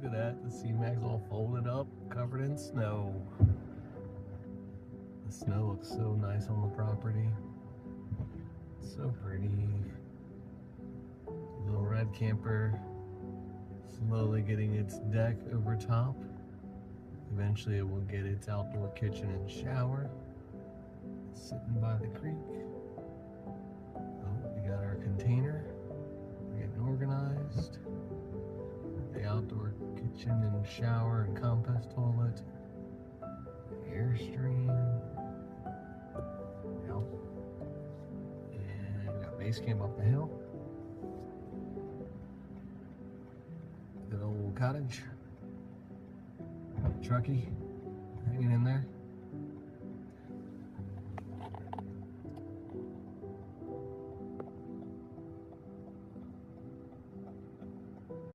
Look at that. The C-Mag's all folded up, covered in snow. The snow looks so nice on the property. So pretty. Little red camper slowly getting its deck over top. Eventually it will get its outdoor kitchen and shower. Sitting by the creek. Oh, we got our container. We're getting organized. The outdoor kitchen and shower and compost toilet. Airstream. Yep. And we got base camp up the hill. Good old cottage. Trucky hanging in there.